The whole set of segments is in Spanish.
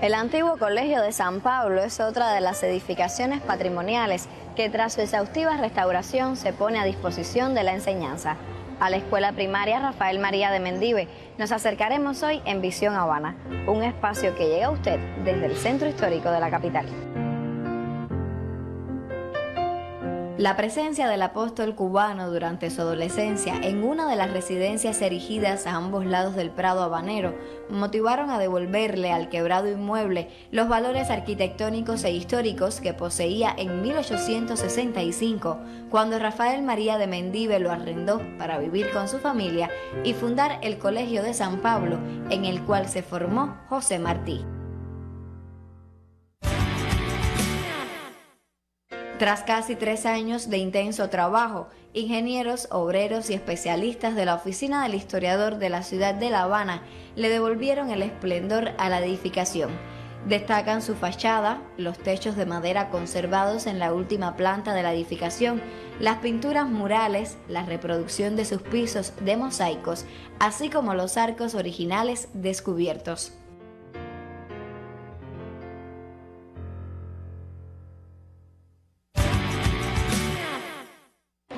El antiguo Colegio de San Pablo es otra de las edificaciones patrimoniales que tras su exhaustiva restauración se pone a disposición de la enseñanza. A la escuela primaria Rafael María de Mendive nos acercaremos hoy en Visión Habana, un espacio que llega a usted desde el centro histórico de la capital. La presencia del apóstol cubano durante su adolescencia en una de las residencias erigidas a ambos lados del Prado habanero motivaron a devolverle al quebrado inmueble los valores arquitectónicos e históricos que poseía en 1865, cuando Rafael María de Mendive lo arrendó para vivir con su familia y fundar el Colegio de San Pablo, en el cual se formó José Martí. Tras casi 3 años de intenso trabajo, ingenieros, obreros y especialistas de la Oficina del Historiador de la ciudad de La Habana le devolvieron el esplendor a la edificación. Destacan su fachada, los techos de madera conservados en la última planta de la edificación, las pinturas murales, la reproducción de sus pisos de mosaicos, así como los arcos originales descubiertos.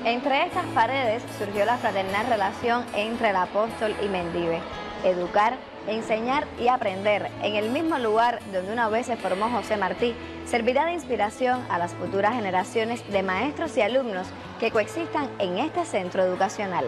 Entre estas paredes surgió la fraternal relación entre el apóstol y Mendive. Educar, enseñar y aprender en el mismo lugar donde una vez se formó José Martí servirá de inspiración a las futuras generaciones de maestros y alumnos que coexistan en este centro educacional.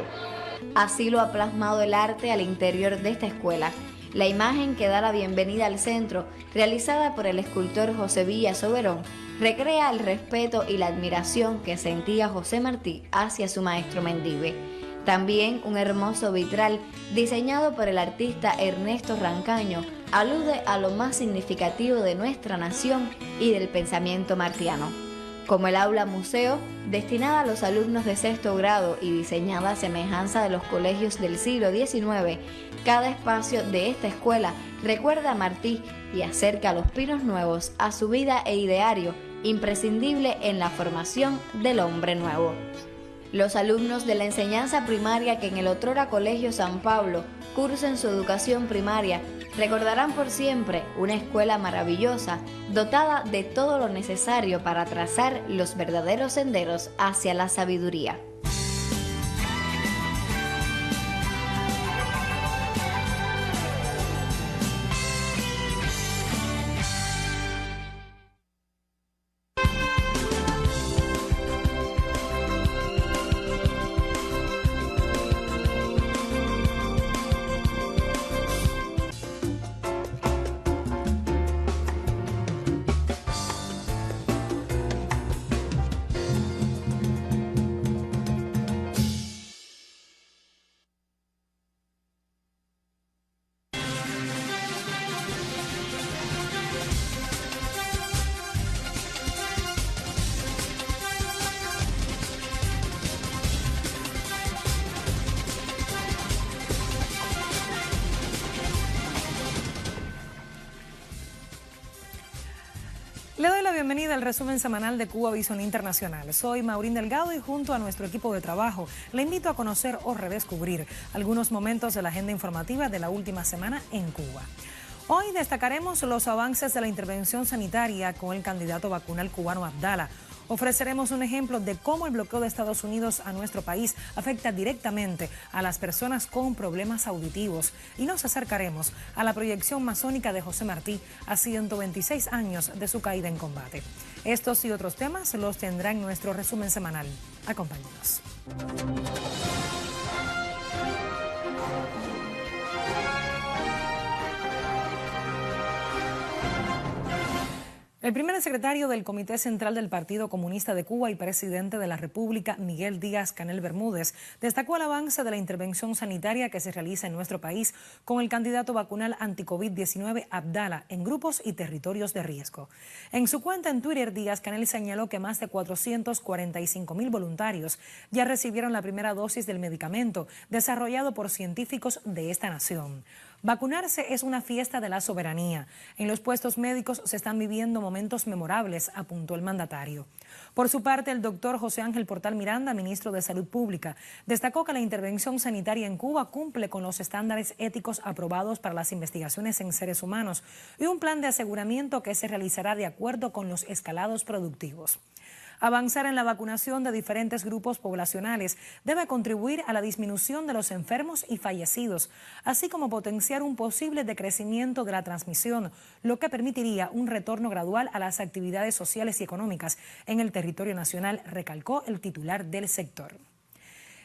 Así lo ha plasmado el arte al interior de esta escuela. La imagen que da la bienvenida al centro, realizada por el escultor José Villa Soberón, recrea el respeto y la admiración que sentía José Martí hacia su maestro Mendive. También un hermoso vitral diseñado por el artista Ernesto Rancaño alude a lo más significativo de nuestra nación y del pensamiento martiano. Como el aula museo, destinada a los alumnos de 6º grado y diseñada a semejanza de los colegios del siglo XIX, cada espacio de esta escuela recuerda a Martí y acerca a los pinos nuevos a su vida e ideario, imprescindible en la formación del hombre nuevo. Los alumnos de la enseñanza primaria que en el otrora Colegio San Pablo cursen su educación primaria recordarán por siempre una escuela maravillosa, dotada de todo lo necesario para trazar los verdaderos senderos hacia la sabiduría. Le doy la bienvenida al resumen semanal de Cuba Visión Internacional. Soy Maurín Delgado y junto a nuestro equipo de trabajo le invito a conocer o redescubrir algunos momentos de la agenda informativa de la última semana en Cuba. Hoy destacaremos los avances de la intervención sanitaria con el candidato vacunal cubano Abdala. Ofreceremos un ejemplo de cómo el bloqueo de Estados Unidos a nuestro país afecta directamente a las personas con problemas auditivos y nos acercaremos a la proyección masónica de José Martí a 126 años de su caída en combate. Estos y otros temas los tendrá en nuestro resumen semanal. Acompáñenos. El primer secretario del Comité Central del Partido Comunista de Cuba y presidente de la República, Miguel Díaz-Canel Bermúdez, destacó el avance de la intervención sanitaria que se realiza en nuestro país con el candidato vacunal anti-COVID-19 Abdala en grupos y territorios de riesgo. En su cuenta en Twitter, Díaz-Canel señaló que más de 445.000 voluntarios ya recibieron la primera dosis del medicamento desarrollado por científicos de esta nación. Vacunarse es una fiesta de la soberanía. En los puestos médicos se están viviendo momentos memorables, apuntó el mandatario. Por su parte, el doctor José Ángel Portal Miranda, ministro de Salud Pública, destacó que la intervención sanitaria en Cuba cumple con los estándares éticos aprobados para las investigaciones en seres humanos y un plan de aseguramiento que se realizará de acuerdo con los escalados productivos. Avanzar en la vacunación de diferentes grupos poblacionales debe contribuir a la disminución de los enfermos y fallecidos, así como potenciar un posible decrecimiento de la transmisión, lo que permitiría un retorno gradual a las actividades sociales y económicas en el territorio nacional, recalcó el titular del sector.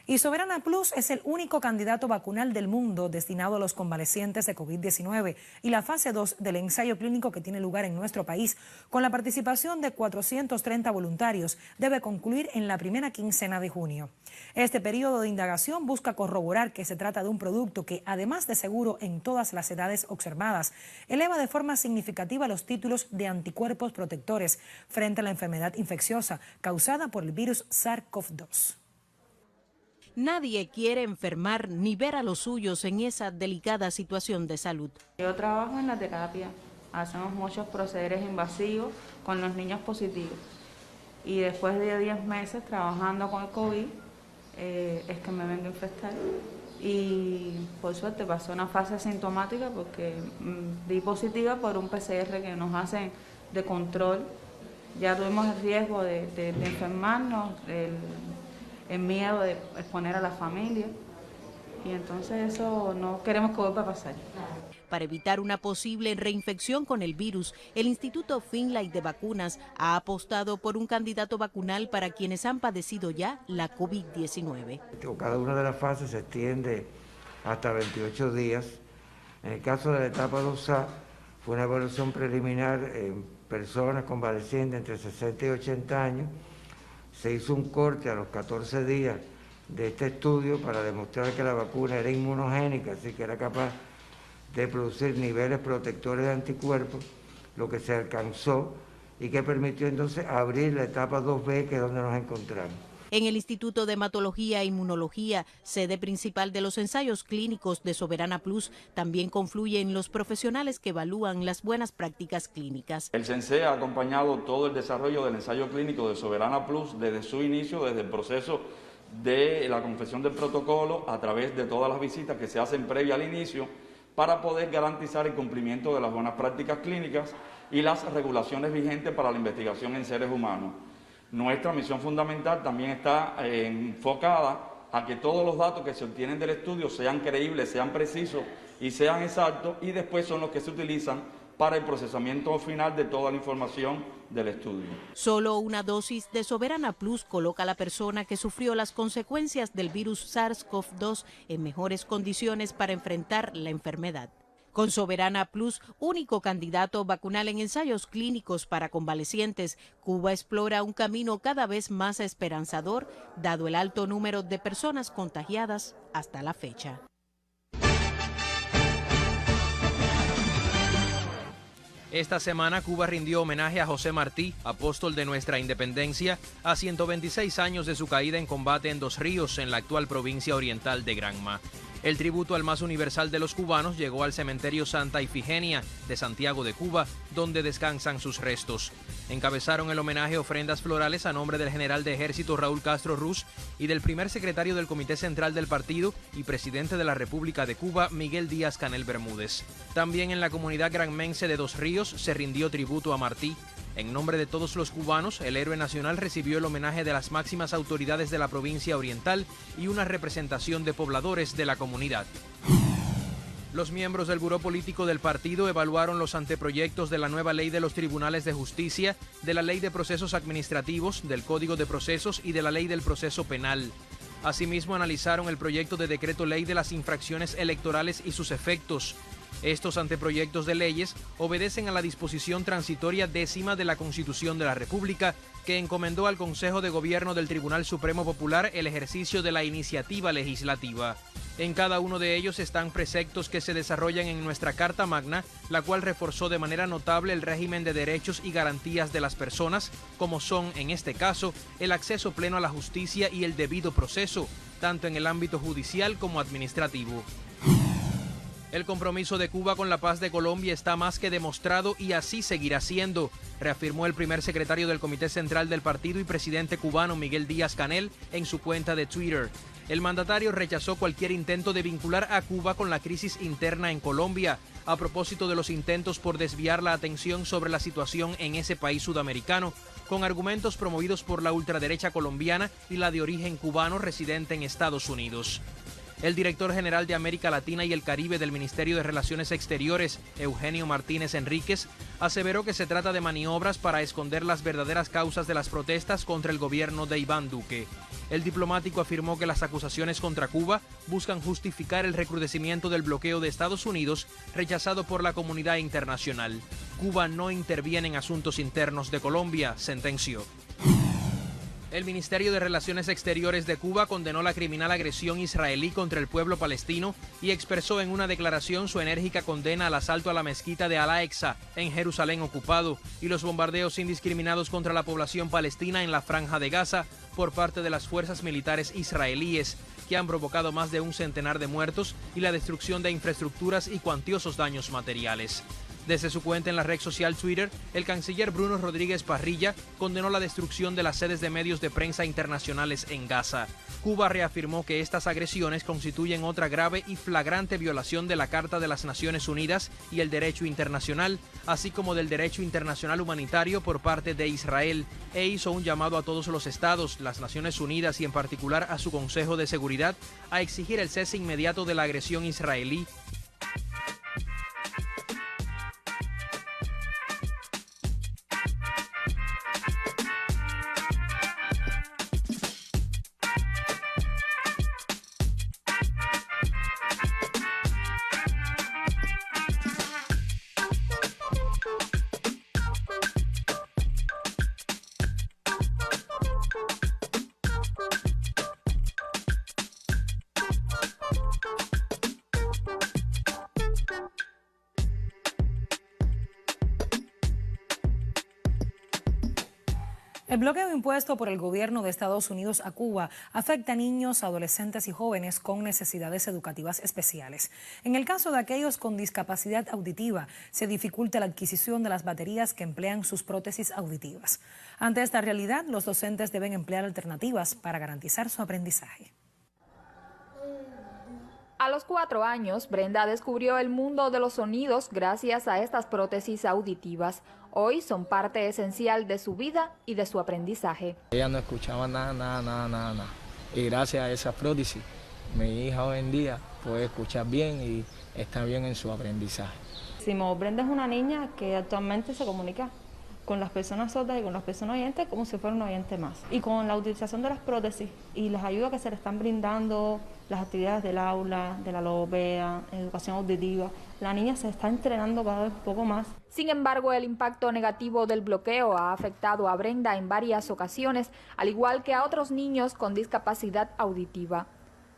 Y Soberana Plus es el único candidato vacunal del mundo destinado a los convalecientes de COVID-19 y la fase 2 del ensayo clínico que tiene lugar en nuestro país, con la participación de 430 voluntarios, debe concluir en la primera quincena de junio. Este periodo de indagación busca corroborar que se trata de un producto que, además de seguro en todas las edades observadas, eleva de forma significativa los títulos de anticuerpos protectores frente a la enfermedad infecciosa causada por el virus SARS-CoV-2. Nadie quiere enfermar ni ver a los suyos en esa delicada situación de salud. Yo trabajo en la terapia, hacemos muchos procederes invasivos con los niños positivos y después de 10 meses trabajando con el COVID es que me vengo a infectar y por suerte pasó una fase asintomática porque di positiva por un PCR que nos hacen de control. Ya tuvimos el riesgo de enfermarnos, el miedo de exponer a la familia y entonces eso no queremos que vuelva a pasar. Para evitar una posible reinfección con el virus, el Instituto Finlay de Vacunas ha apostado por un candidato vacunal para quienes han padecido ya la COVID-19. Cada una de las fases se extiende hasta 28 días. En el caso de la etapa 2A, fue una evaluación preliminar en personas convalecientes entre 60 y 80 años. Se hizo un corte a los 14 días de este estudio para demostrar que la vacuna era inmunogénica, así que era capaz de producir niveles protectores de anticuerpos, lo que se alcanzó y que permitió entonces abrir la etapa 2B, que es donde nos encontramos. En el Instituto de Hematología e Inmunología, sede principal de los ensayos clínicos de Soberana Plus, también confluyen los profesionales que evalúan las buenas prácticas clínicas. El CENSE ha acompañado todo el desarrollo del ensayo clínico de Soberana Plus desde su inicio, desde el proceso de la confección del protocolo, a través de todas las visitas que se hacen previa al inicio, para poder garantizar el cumplimiento de las buenas prácticas clínicas y las regulaciones vigentes para la investigación en seres humanos. Nuestra misión fundamental también está enfocada a que todos los datos que se obtienen del estudio sean creíbles, sean precisos y sean exactos, y después son los que se utilizan para el procesamiento final de toda la información del estudio. Solo una dosis de Soberana Plus coloca a la persona que sufrió las consecuencias del virus SARS-CoV-2 en mejores condiciones para enfrentar la enfermedad. Con Soberana Plus, único candidato vacunal en ensayos clínicos para convalecientes, Cuba explora un camino cada vez más esperanzador, dado el alto número de personas contagiadas hasta la fecha. Esta semana Cuba rindió homenaje a José Martí, apóstol de nuestra independencia, a 126 años de su caída en combate en Dos Ríos, en la actual provincia oriental de Granma. El tributo al más universal de los cubanos llegó al cementerio Santa Ifigenia de Santiago de Cuba, donde descansan sus restos. Encabezaron el homenaje ofrendas florales a nombre del general de ejército Raúl Castro Ruz y del primer secretario del Comité Central del partido y presidente de la República de Cuba, Miguel Díaz-Canel Bermúdez. También en la comunidad granmense de Dos Ríos se rindió tributo a Martí. En nombre de todos los cubanos, el héroe nacional recibió el homenaje de las máximas autoridades de la provincia oriental y una representación de pobladores de la comunidad. Los miembros del Buró Político del partido evaluaron los anteproyectos de la nueva ley de los tribunales de justicia, de la ley de procesos administrativos, del Código de Procesos y de la ley del proceso penal. Asimismo, analizaron el proyecto de decreto ley de las infracciones electorales y sus efectos. Estos anteproyectos de leyes obedecen a la disposición transitoria 10ª de la Constitución de la República, que encomendó al Consejo de Gobierno del Tribunal Supremo Popular el ejercicio de la iniciativa legislativa. En cada uno de ellos están preceptos que se desarrollan en nuestra Carta Magna, la cual reforzó de manera notable el régimen de derechos y garantías de las personas, como son, en este caso, el acceso pleno a la justicia y el debido proceso, tanto en el ámbito judicial como administrativo. El compromiso de Cuba con la paz de Colombia está más que demostrado y así seguirá siendo, reafirmó el primer secretario del Comité Central del partido y presidente cubano Miguel Díaz-Canel en su cuenta de Twitter. El mandatario rechazó cualquier intento de vincular a Cuba con la crisis interna en Colombia, a propósito de los intentos por desviar la atención sobre la situación en ese país sudamericano, con argumentos promovidos por la ultraderecha colombiana y la de origen cubano residente en Estados Unidos. El director general de América Latina y el Caribe del Ministerio de Relaciones Exteriores, Eugenio Martínez Enríquez, aseveró que se trata de maniobras para esconder las verdaderas causas de las protestas contra el gobierno de Iván Duque. El diplomático afirmó que las acusaciones contra Cuba buscan justificar el recrudecimiento del bloqueo de Estados Unidos, rechazado por la comunidad internacional. Cuba no interviene en asuntos internos de Colombia, sentenció. El Ministerio de Relaciones Exteriores de Cuba condenó la criminal agresión israelí contra el pueblo palestino y expresó en una declaración su enérgica condena al asalto a la mezquita de Al-Aqsa en Jerusalén ocupado y los bombardeos indiscriminados contra la población palestina en la Franja de Gaza por parte de las fuerzas militares israelíes, que han provocado más de un centenar de muertos y la destrucción de infraestructuras y cuantiosos daños materiales. Desde su cuenta en la red social Twitter, el canciller Bruno Rodríguez Parrilla condenó la destrucción de las sedes de medios de prensa internacionales en Gaza. Cuba reafirmó que estas agresiones constituyen otra grave y flagrante violación de la Carta de las Naciones Unidas y el derecho internacional, así como del derecho internacional humanitario por parte de Israel, e hizo un llamado a todos los estados, las Naciones Unidas y en particular a su Consejo de Seguridad a exigir el cese inmediato de la agresión israelí. El bloqueo impuesto por el gobierno de Estados Unidos a Cuba afecta a niños, adolescentes y jóvenes con necesidades educativas especiales. En el caso de aquellos con discapacidad auditiva, se dificulta la adquisición de las baterías que emplean sus prótesis auditivas. Ante esta realidad, los docentes deben emplear alternativas para garantizar su aprendizaje. A los 4 años, Brenda descubrió el mundo de los sonidos gracias a estas prótesis auditivas. Hoy son parte esencial de su vida y de su aprendizaje. Ella no escuchaba nada. Y gracias a esas prótesis, mi hija hoy en día puede escuchar bien y está bien en su aprendizaje. Brenda es una niña que actualmente se comunica con las personas sordas y con las personas oyentes como si fuera un oyente más. Y con la utilización de las prótesis y las ayudas que se le están brindando, las actividades del aula, de la logopeda, educación auditiva, la niña se está entrenando cada vez un poco más. Sin embargo, el impacto negativo del bloqueo ha afectado a Brenda en varias ocasiones, al igual que a otros niños con discapacidad auditiva.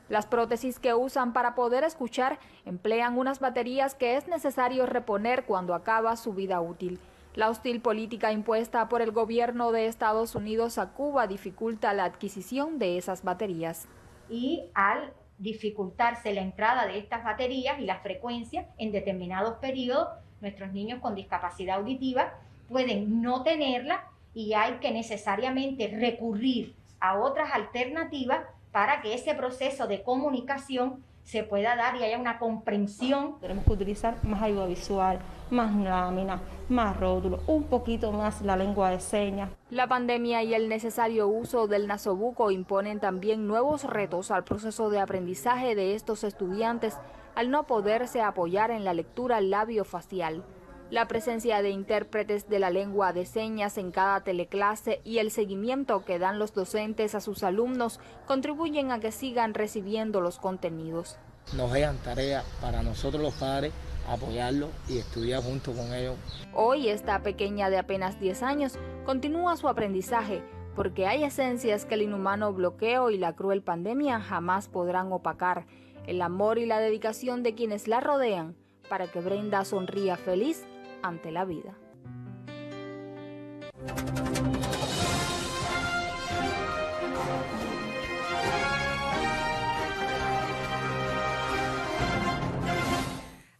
Las prótesis que usan para poder escuchar emplean unas baterías que es necesario reponer cuando acaba su vida útil. La hostil política impuesta por el gobierno de Estados Unidos a Cuba dificulta la adquisición de esas baterías. Y al dificultarse la entrada de estas baterías y la frecuencia en determinados periodos, nuestros niños con discapacidad auditiva pueden no tenerla y hay que necesariamente recurrir a otras alternativas para que ese proceso de comunicación se pueda dar y haya una comprensión. Tenemos que utilizar más ayuda visual, más láminas, más rótulos, un poquito más la lengua de señas. La pandemia y el necesario uso del nasobuco imponen también nuevos retos al proceso de aprendizaje de estos estudiantes al no poderse apoyar en la lectura labiofacial. La presencia de intérpretes de la lengua de señas en cada teleclase y el seguimiento que dan los docentes a sus alumnos contribuyen a que sigan recibiendo los contenidos. Nos dejan tarea para nosotros los padres apoyarlos y estudiar junto con ellos. Hoy esta pequeña de apenas 10 años continúa su aprendizaje porque hay esencias que el inhumano bloqueo y la cruel pandemia jamás podrán opacar. El amor y la dedicación de quienes la rodean para que Brenda sonría feliz ante la vida.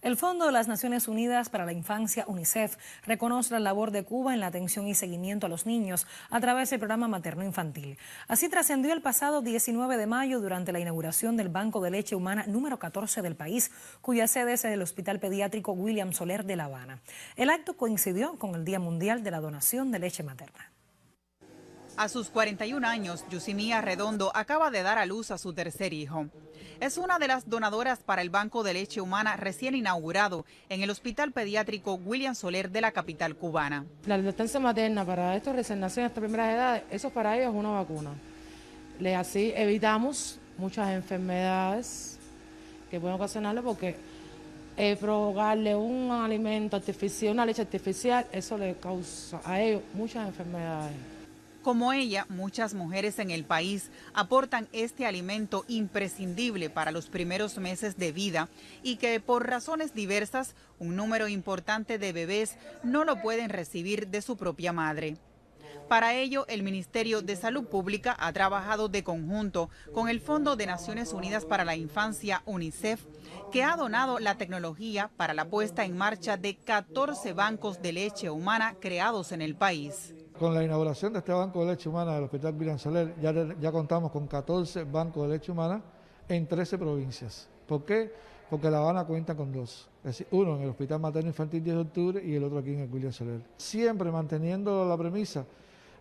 El Fondo de las Naciones Unidas para la Infancia, UNICEF, reconoce la labor de Cuba en la atención y seguimiento a los niños a través del programa materno-infantil. Así trascendió el pasado 19 de mayo durante la inauguración del Banco de Leche Humana número 14 del país, cuya sede es el Hospital Pediátrico William Soler de La Habana. El acto coincidió con el Día Mundial de la Donación de Leche Materna. A sus 41 años, Yusimía Redondo acaba de dar a luz a su tercer hijo. Es una de las donadoras para el Banco de Leche Humana recién inaugurado en el Hospital Pediátrico William Soler de la capital cubana. La lactancia materna para estos recién nacidos de primeras edades, eso para ellos es una vacuna. Así evitamos muchas enfermedades que pueden ocasionarle porque provocarle un alimento artificial, una leche artificial, eso le causa a ellos muchas enfermedades. Como ella, muchas mujeres en el país aportan este alimento imprescindible para los primeros meses de vida y que por razones diversas, un número importante de bebés no lo pueden recibir de su propia madre. Para ello, el Ministerio de Salud Pública ha trabajado de conjunto con el Fondo de Naciones Unidas para la Infancia, UNICEF, que ha donado la tecnología para la puesta en marcha de 14 bancos de leche humana creados en el país. Con la inauguración de este Banco de Leche Humana del Hospital William Soler, ya contamos con 14 bancos de leche humana en 13 provincias. ¿Por qué? Porque La Habana cuenta con 2. Es decir, uno en el Hospital Materno Infantil 10 de octubre y el otro aquí en el William Soler. Siempre manteniendo la premisa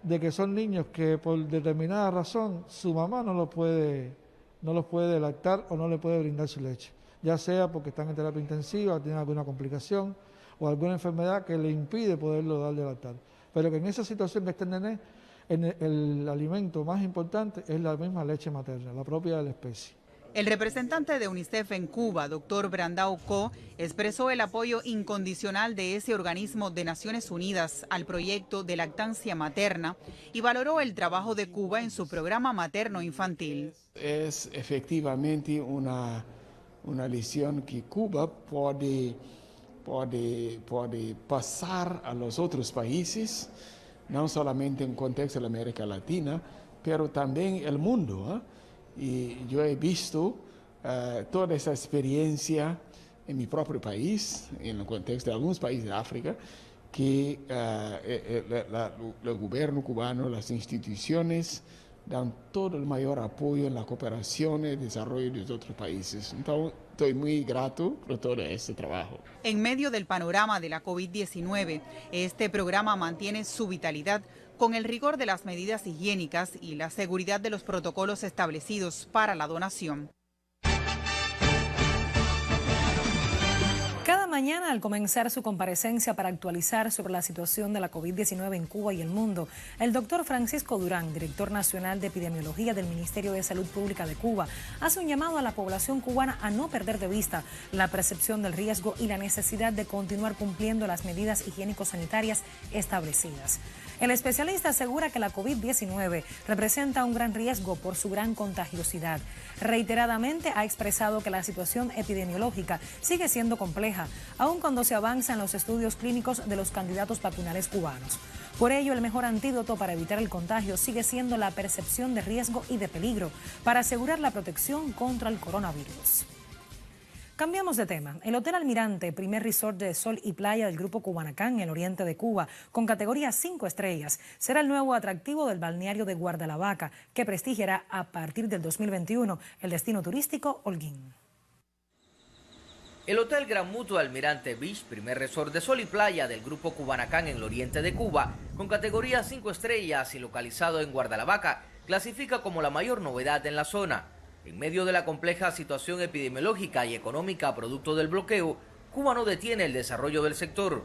de que son niños que por determinada razón su mamá no los puede lactar o no le puede brindar su leche. Ya sea porque están en terapia intensiva, tienen alguna complicación o alguna enfermedad que le impide poderlo dar de lactar. Pero que en esa situación que está el nené, el alimento más importante es la misma leche materna, la propia de la especie. El representante de UNICEF en Cuba, doctor Brandao Co, expresó el apoyo incondicional de ese organismo de Naciones Unidas al proyecto de lactancia materna y valoró el trabajo de Cuba en su programa materno-infantil. Es efectivamente una lección que Cuba puede pasar a los otros países, no solamente en contexto de la América Latina, pero también el mundo. Y yo he visto toda esa experiencia en mi propio país, en el contexto de algunos países de África, que el gobierno cubano, las instituciones, dan todo el mayor apoyo en la cooperación y el desarrollo de los otros países. Entonces, estoy muy grato por todo este trabajo. En medio del panorama de la COVID-19, este programa mantiene su vitalidad con el rigor de las medidas higiénicas y la seguridad de los protocolos establecidos para la donación. Cada mañana, al comenzar su comparecencia para actualizar sobre la situación de la COVID-19 en Cuba y el mundo, el doctor Francisco Durán, director nacional de epidemiología del Ministerio de Salud Pública de Cuba, hace un llamado a la población cubana a no perder de vista la percepción del riesgo y la necesidad de continuar cumpliendo las medidas higiénico-sanitarias establecidas. El especialista asegura que la COVID-19 representa un gran riesgo por su gran contagiosidad. Reiteradamente ha expresado que la situación epidemiológica sigue siendo compleja, aun cuando se avanza en los estudios clínicos de los candidatos vacunales cubanos. Por ello, el mejor antídoto para evitar el contagio sigue siendo la percepción de riesgo y de peligro para asegurar la protección contra el coronavirus. Cambiamos de tema. El Hotel Almirante, primer resort de sol y playa del Grupo Cubanacán en el oriente de Cuba, con categoría 5 estrellas, será el nuevo atractivo del balneario de Guardalavaca, que prestigiará a partir del 2021 el destino turístico Holguín. El Hotel Gran Mutua Almirante Beach, primer resort de sol y playa del Grupo Cubanacán en el oriente de Cuba, con categoría 5 estrellas y localizado en Guardalavaca, clasifica como la mayor novedad en la zona. En medio de la compleja situación epidemiológica y económica producto del bloqueo, Cuba no detiene el desarrollo del sector.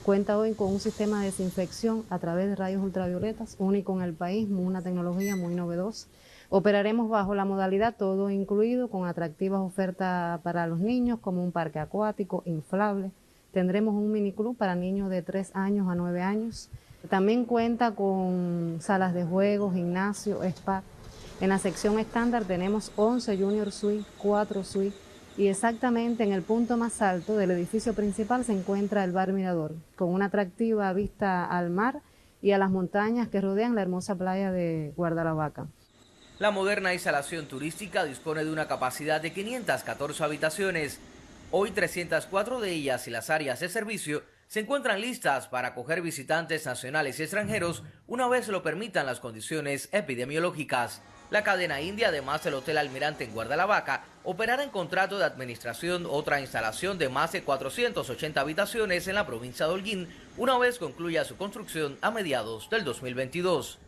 Cuenta hoy con un sistema de desinfección a través de rayos ultravioletas, único en el país, una tecnología muy novedosa. Operaremos bajo la modalidad todo incluido, con atractivas ofertas para los niños, como un parque acuático inflable. Tendremos un miniclub para niños de 3 años a 9 años. También cuenta con salas de juegos, gimnasio, spa. En la sección estándar tenemos 11 Junior Suite, 4 Suite y exactamente en el punto más alto del edificio principal se encuentra el Bar Mirador, con una atractiva vista al mar y a las montañas que rodean la hermosa playa de Guardalavaca. La moderna instalación turística dispone de una capacidad de 514 habitaciones. Hoy 304 de ellas y las áreas de servicio se encuentran listas para acoger visitantes nacionales y extranjeros una vez lo permitan las condiciones epidemiológicas. La cadena india, además del Hotel Almirante en Guardalavaca, operará en contrato de administración otra instalación de más de 480 habitaciones en la provincia de Holguín, una vez concluya su construcción a mediados del 2022.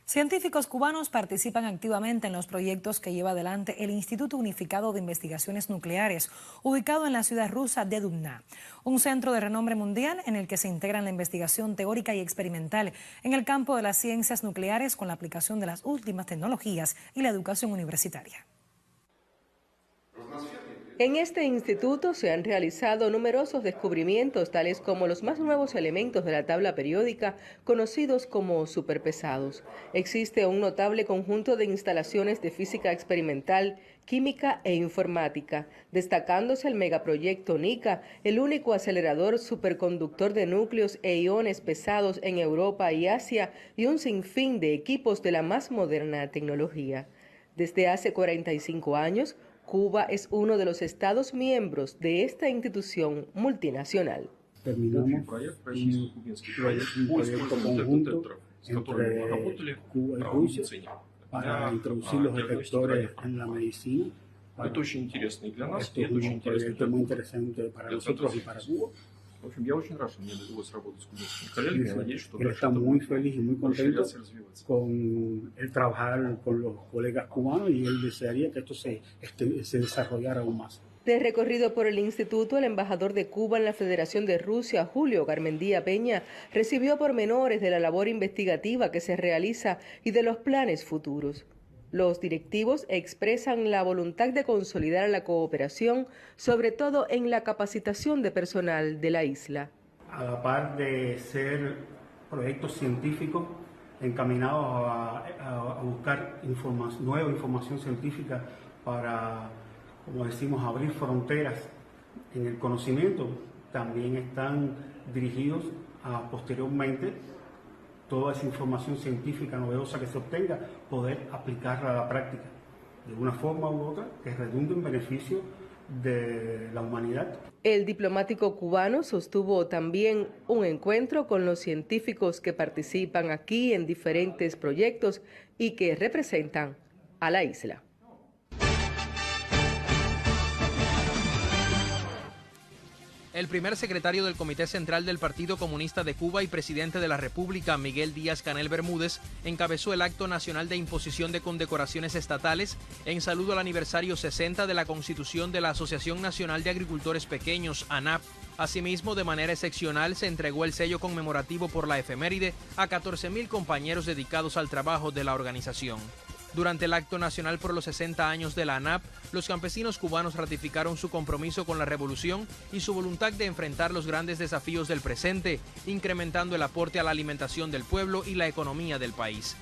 Científicos cubanos participan activamente en los proyectos que lleva adelante el Instituto Unificado de Investigaciones Nucleares, ubicado en la ciudad rusa de Dubna, un centro de renombre mundial en el que se integran la investigación teórica y experimental en el campo de las ciencias nucleares con la aplicación de las últimas tecnologías y la educación universitaria. En este instituto se han realizado numerosos descubrimientos, tales como los más nuevos elementos de la tabla periódica, conocidos como superpesados. Existe un notable conjunto de instalaciones de física experimental, química e informática, destacándose el megaproyecto NICA, el único acelerador superconductor de núcleos e iones pesados en Europa y Asia, y un sinfín de equipos de la más moderna tecnología. Desde hace 45 años, Cuba es uno de los estados miembros de esta institución multinacional. Terminamos un proyecto conjunto entre Cuba y Rusia para introducir los detectores en la medicina. Esto es un proyecto muy interesante para nosotros y para Cuba. Él está muy feliz y muy contento con el trabajar con los colegas cubanos y él desearía que esto se desarrollara aún más. De recorrido por el instituto, el embajador de Cuba en la Federación de Rusia, Julio Garmendia Peña, recibió pormenores de la labor investigativa que se realiza y de los planes futuros. Los directivos expresan la voluntad de consolidar la cooperación, sobre todo en la capacitación de personal de la isla. A la par de ser proyectos científicos encaminados a buscar nueva información científica para, como decimos, abrir fronteras en el conocimiento, también están dirigidos a posteriormente toda esa información científica novedosa que se obtenga, poder aplicarla a la práctica de una forma u otra que redunde en beneficio de la humanidad. El diplomático cubano sostuvo también un encuentro con los científicos que participan aquí en diferentes proyectos y que representan a la isla. El primer secretario del Comité Central del Partido Comunista de Cuba y presidente de la República, Miguel Díaz-Canel Bermúdez, encabezó el acto nacional de imposición de condecoraciones estatales en saludo al aniversario 60 de la constitución de la Asociación Nacional de Agricultores Pequeños, ANAP. Asimismo, de manera excepcional, se entregó el sello conmemorativo por la efeméride a 14.000 compañeros dedicados al trabajo de la organización. Durante el acto nacional por los 60 años de la ANAP, los campesinos cubanos ratificaron su compromiso con la revolución y su voluntad de enfrentar los grandes desafíos del presente, incrementando el aporte a la alimentación del pueblo y la economía del país.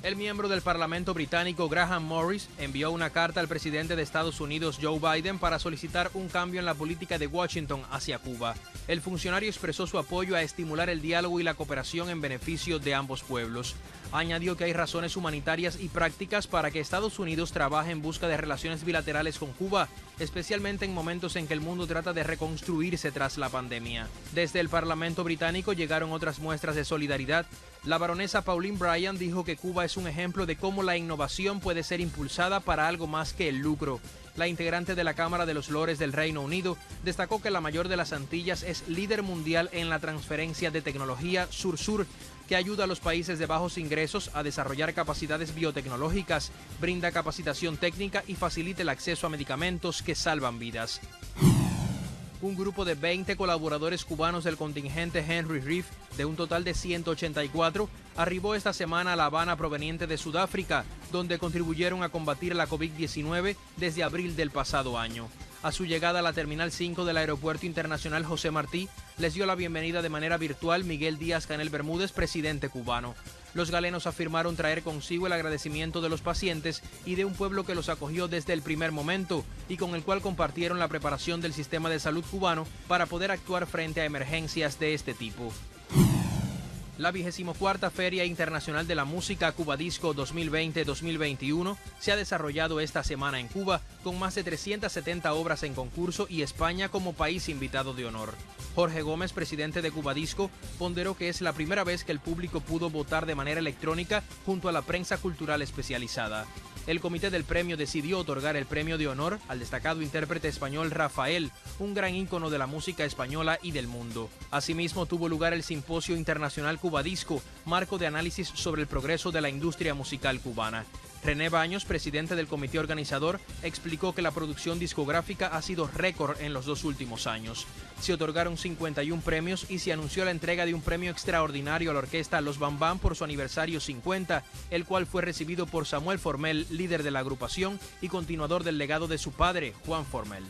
El miembro del Parlamento británico Graham Morris envió una carta al presidente de Estados Unidos Joe Biden para solicitar un cambio en la política de Washington hacia Cuba. El funcionario expresó su apoyo a estimular el diálogo y la cooperación en beneficio de ambos pueblos. Añadió que hay razones humanitarias y prácticas para que Estados Unidos trabaje en busca de relaciones bilaterales con Cuba, especialmente en momentos en que el mundo trata de reconstruirse tras la pandemia. Desde el Parlamento británico llegaron otras muestras de solidaridad. La baronesa Pauline Bryan dijo que Cuba es un ejemplo de cómo la innovación puede ser impulsada para algo más que el lucro. La integrante de la Cámara de los Lores del Reino Unido destacó que la mayor de las Antillas es líder mundial en la transferencia de tecnología sur-sur, que ayuda a los países de bajos ingresos a desarrollar capacidades biotecnológicas, brinda capacitación técnica y facilita el acceso a medicamentos que salvan vidas. Un grupo de 20 colaboradores cubanos del contingente Henry Reef, de un total de 184, arribó esta semana a La Habana proveniente de Sudáfrica, donde contribuyeron a combatir la COVID-19 desde abril del pasado año. A su llegada a la Terminal 5 del Aeropuerto Internacional José Martí, les dio la bienvenida de manera virtual Miguel Díaz-Canel Bermúdez, presidente cubano. Los galenos afirmaron traer consigo el agradecimiento de los pacientes y de un pueblo que los acogió desde el primer momento y con el cual compartieron la preparación del sistema de salud cubano para poder actuar frente a emergencias de este tipo. La 24ª Feria Internacional de la Música Cubadisco 2020-2021 se ha desarrollado esta semana en Cuba con más de 370 obras en concurso y España como país invitado de honor. Jorge Gómez, presidente de Cubadisco, ponderó que es la primera vez que el público pudo votar de manera electrónica junto a la prensa cultural especializada. El comité del premio decidió otorgar el premio de honor al destacado intérprete español Rafael, un gran ícono de la música española y del mundo. Asimismo, tuvo lugar el Simposio Internacional Cubadisco, marco de análisis sobre el progreso de la industria musical cubana. René Baños, presidente del comité organizador, explicó que la producción discográfica ha sido récord en los 2 últimos años. Se otorgaron 51 premios y se anunció la entrega de un premio extraordinario a la orquesta Los Bam Bam por su aniversario 50, el cual fue recibido por Samuel Formel, líder de la agrupación y continuador del legado de su padre, Juan Formel.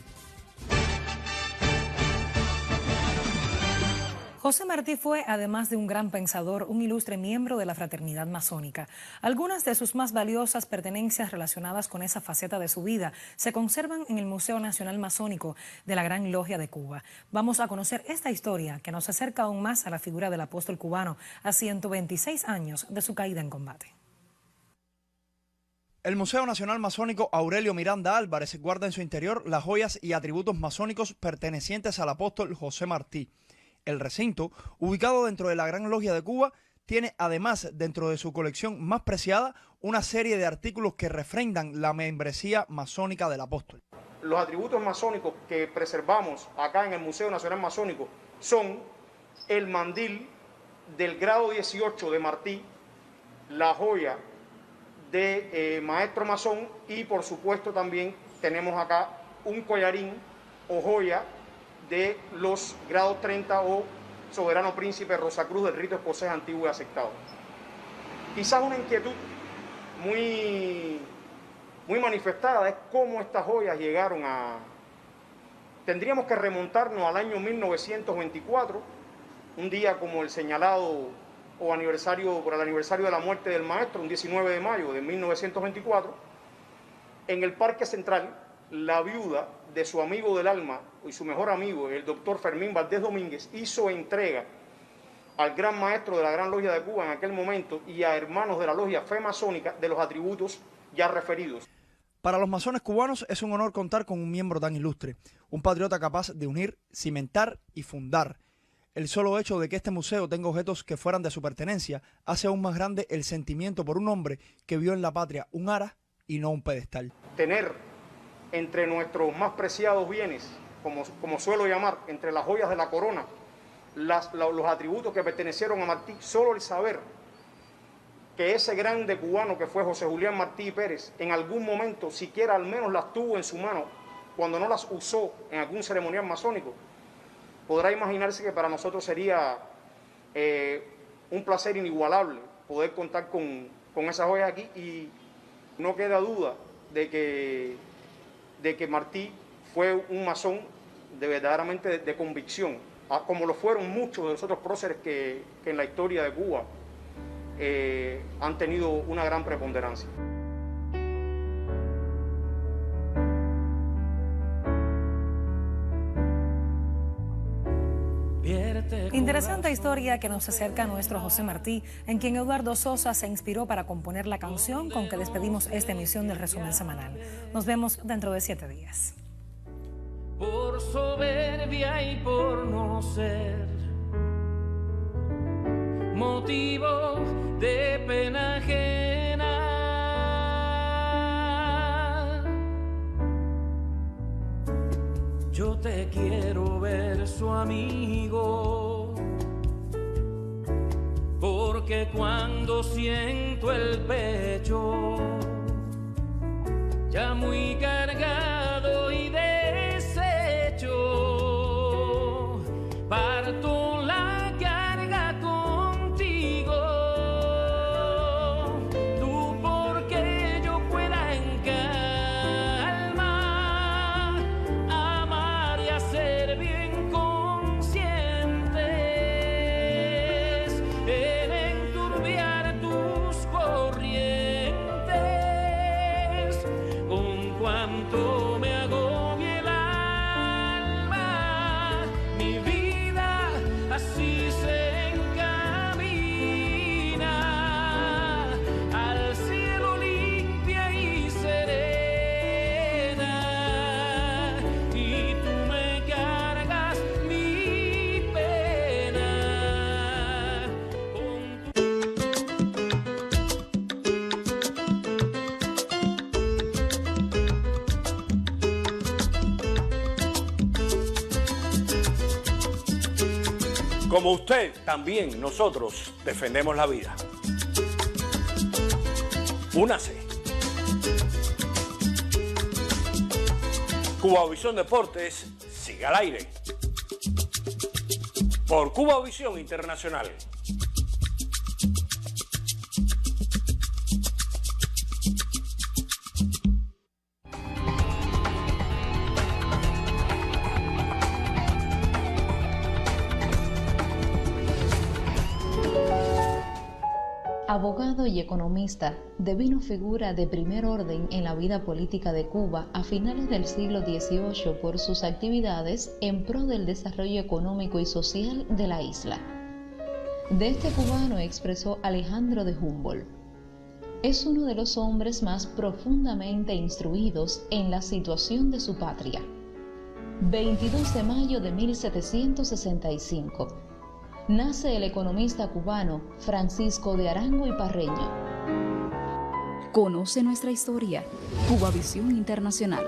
José Martí fue, además de un gran pensador, un ilustre miembro de la fraternidad masónica. Algunas de sus más valiosas pertenencias relacionadas con esa faceta de su vida se conservan en el Museo Nacional Masónico de la Gran Logia de Cuba. Vamos a conocer esta historia que nos acerca aún más a la figura del apóstol cubano a 126 años de su caída en combate. El Museo Nacional Masónico Aurelio Miranda Álvarez guarda en su interior las joyas y atributos masónicos pertenecientes al apóstol José Martí. El recinto, ubicado dentro de la Gran Logia de Cuba, tiene además dentro de su colección más preciada una serie de artículos que refrendan la membresía masónica del apóstol. Los atributos masónicos que preservamos acá en el Museo Nacional Masónico son el mandil del grado 18 de Martí, la joya de maestro masón y por supuesto también tenemos acá un collarín o joya de los grados 30 o soberano príncipe Rosacruz del rito escocés antiguo y aceptado. Quizás una inquietud muy manifestada es cómo estas joyas llegaron a... Tendríamos que remontarnos al año 1924, un día como el señalado o aniversario, por el aniversario de la muerte del maestro, un 19 de mayo de 1924, en el Parque Central, la viuda de su amigo del alma y su mejor amigo, el doctor Fermín Valdés Domínguez, hizo entrega al gran maestro de la Gran Logia de Cuba en aquel momento y a hermanos de la logia fe masónica de los atributos ya referidos. Para los masones cubanos es un honor contar con un miembro tan ilustre, un patriota capaz de unir, cimentar y fundar. El solo hecho de que este museo tenga objetos que fueran de su pertenencia hace aún más grande el sentimiento por un hombre que vio en la patria un ara y no un pedestal. Tener entre nuestros más preciados bienes, como suelo llamar, entre las joyas de la corona, los atributos que pertenecieron a Martí, solo el saber que ese grande cubano que fue José Julián Martí Pérez, en algún momento siquiera al menos las tuvo en su mano, cuando no las usó en algún ceremonial masónico, podrá imaginarse que para nosotros sería un placer inigualable poder contar con esas joyas aquí y no queda duda de que Martí fue un masón verdaderamente de convicción, como lo fueron muchos de los otros próceres que en la historia de Cuba han tenido una gran preponderancia. Interesante historia que nos acerca a nuestro José Martí, en quien Eduardo Sosa se inspiró para componer la canción con que despedimos esta emisión del resumen semanal. Nos vemos dentro de 7 días. Por soberbia y por no ser motivo de pena ajena, yo te quiero ver su amigo, porque cuando siento el pecho ya muy cargado y deshecho, parto la carga contigo, tú porque yo pueda en calma amar y hacer bien conscientes en enturbiar tus corrientes con cuanto Como usted, también nosotros defendemos la vida. Únase. Cubavisión Deportes sigue al aire. Por Cubavisión Internacional. Abogado y economista, devino figura de primer orden en la vida política de Cuba a finales del siglo XVIII por sus actividades en pro del desarrollo económico y social de la isla. De este cubano expresó Alejandro de Humboldt: es uno de los hombres más profundamente instruidos en la situación de su patria. 22 de mayo de 1765. Nace el economista cubano Francisco de Arango y Parreño. Conoce nuestra historia. Cubavisión Internacional.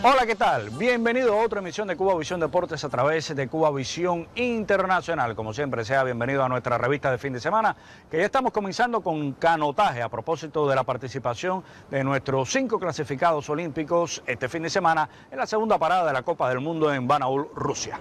Hola, ¿qué tal? Bienvenido a otra emisión de Cubavisión Deportes a través de Cubavisión Internacional. Como siempre, sea bienvenido a nuestra revista de fin de semana, que ya estamos comenzando con canotaje a propósito de la participación de nuestros 5 clasificados olímpicos este fin de semana en la segunda parada de la Copa del Mundo en Banaul, Rusia.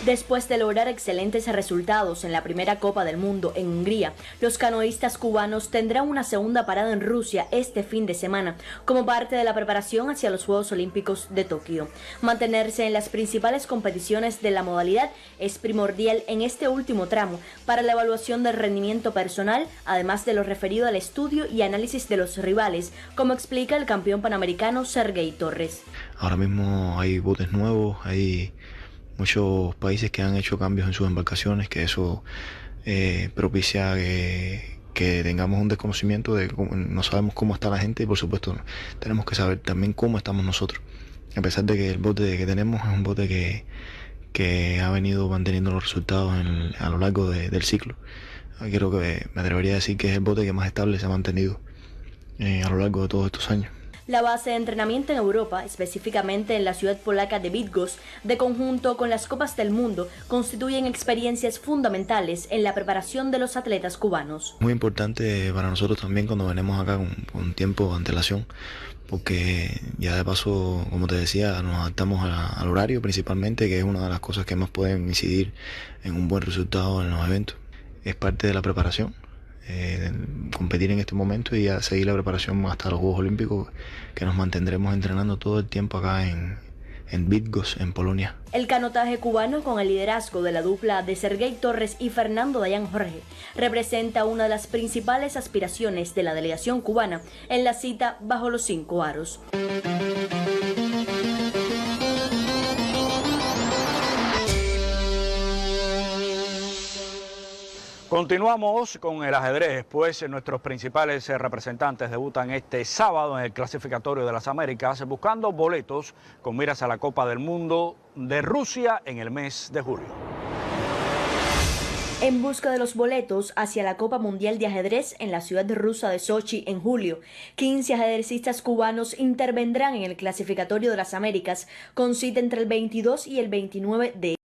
Después de lograr excelentes resultados en la primera Copa del Mundo en Hungría, los canoístas cubanos tendrán una segunda parada en Rusia este fin de semana, como parte de la preparación hacia los Juegos Olímpicos de Tokio. Mantenerse en las principales competiciones de la modalidad es primordial en este último tramo para la evaluación del rendimiento personal, además de lo referido al estudio y análisis de los rivales, como explica el campeón panamericano Sergei Torres. Ahora mismo hay botes nuevos, hay muchos países que han hecho cambios en sus embarcaciones, que eso propicia que tengamos un desconocimiento de cómo, no sabemos cómo está la gente, y por supuesto tenemos que saber también cómo estamos nosotros, a pesar de que el bote que tenemos es un bote que ha venido manteniendo los resultados a lo largo del ciclo. Creo que me atrevería a decir que es el bote que más estable se ha mantenido a lo largo de todos estos años. La base de entrenamiento en Europa, específicamente en la ciudad polaca de Bydgoszcz, de conjunto con las Copas del Mundo, constituyen experiencias fundamentales en la preparación de los atletas cubanos. Muy importante para nosotros también cuando venimos acá con tiempo de antelación, porque ya de paso, como te decía, nos adaptamos al horario principalmente, que es una de las cosas que más pueden incidir en un buen resultado en los eventos. Es parte de la preparación. Competir en este momento y a seguir la preparación hasta los Juegos Olímpicos, que nos mantendremos entrenando todo el tiempo acá en Bydgoszcz, en Polonia. El canotaje cubano, con el liderazgo de la dupla de Sergei Torres y Fernando Dayan Jorge, representa una de las principales aspiraciones de la delegación cubana en la cita bajo los 5 aros. Continuamos con el ajedrez, pues nuestros principales representantes debutan este sábado en el clasificatorio de las Américas, buscando boletos con miras a la Copa del Mundo de Rusia en el mes de julio. En busca de los boletos hacia la Copa Mundial de Ajedrez en la ciudad rusa de Sochi en julio, 15 ajedrecistas cubanos intervendrán en el clasificatorio de las Américas, con cita entre el 22 y el 29 de